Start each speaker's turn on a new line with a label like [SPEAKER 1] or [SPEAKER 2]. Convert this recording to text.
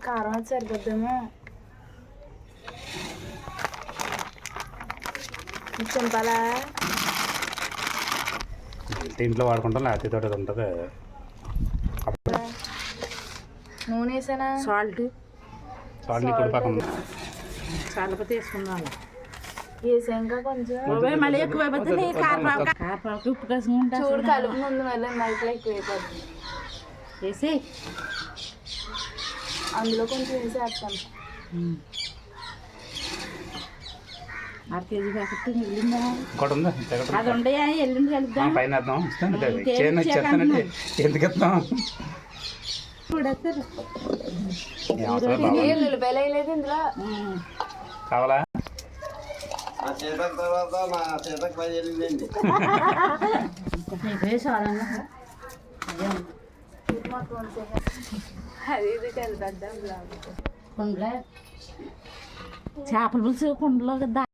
[SPEAKER 1] కారం అది సరిపోద్దేమో. చింపాలా
[SPEAKER 2] ఇంట్లో వాడుకుంటాం, లేకపోతే తోట ఉంటుంది.
[SPEAKER 1] నూనె వేసానా?
[SPEAKER 3] సాల్ట్
[SPEAKER 2] ఇప్పుడు పక్కన
[SPEAKER 3] చాలా తీసుకుందాం.
[SPEAKER 1] వేసా ఇంకా కొంచెం
[SPEAKER 3] మళ్ళీ ఎక్కువ అయిపోతుంది. కారపాకు ఉప్పు కసుకుంటా
[SPEAKER 1] చూడు కలుపు ముందు మళ్ళీ నైట్లో ఎక్కువ అయిపోతుంది.
[SPEAKER 3] వేసి
[SPEAKER 1] అందులో కొంచెం వేసేస్తాను.
[SPEAKER 3] 6 కేజీ ప్యాకెట్ మిగిలిందా?
[SPEAKER 2] ఇంకోటి ఉందా?
[SPEAKER 3] అది ఉండయా? ఎల్లుండి కలుద్దాం.
[SPEAKER 2] పైన వేద్దాం. చెప్తానంటే ఎందుకు ఇస్తాం?
[SPEAKER 1] ఉల్లిపాయలు వేయలేదు ఇందులో.
[SPEAKER 2] కావాలా?
[SPEAKER 1] అది ఇది కలిపేద్దాం.
[SPEAKER 3] కుండలో చేపల పులుసు కుండలో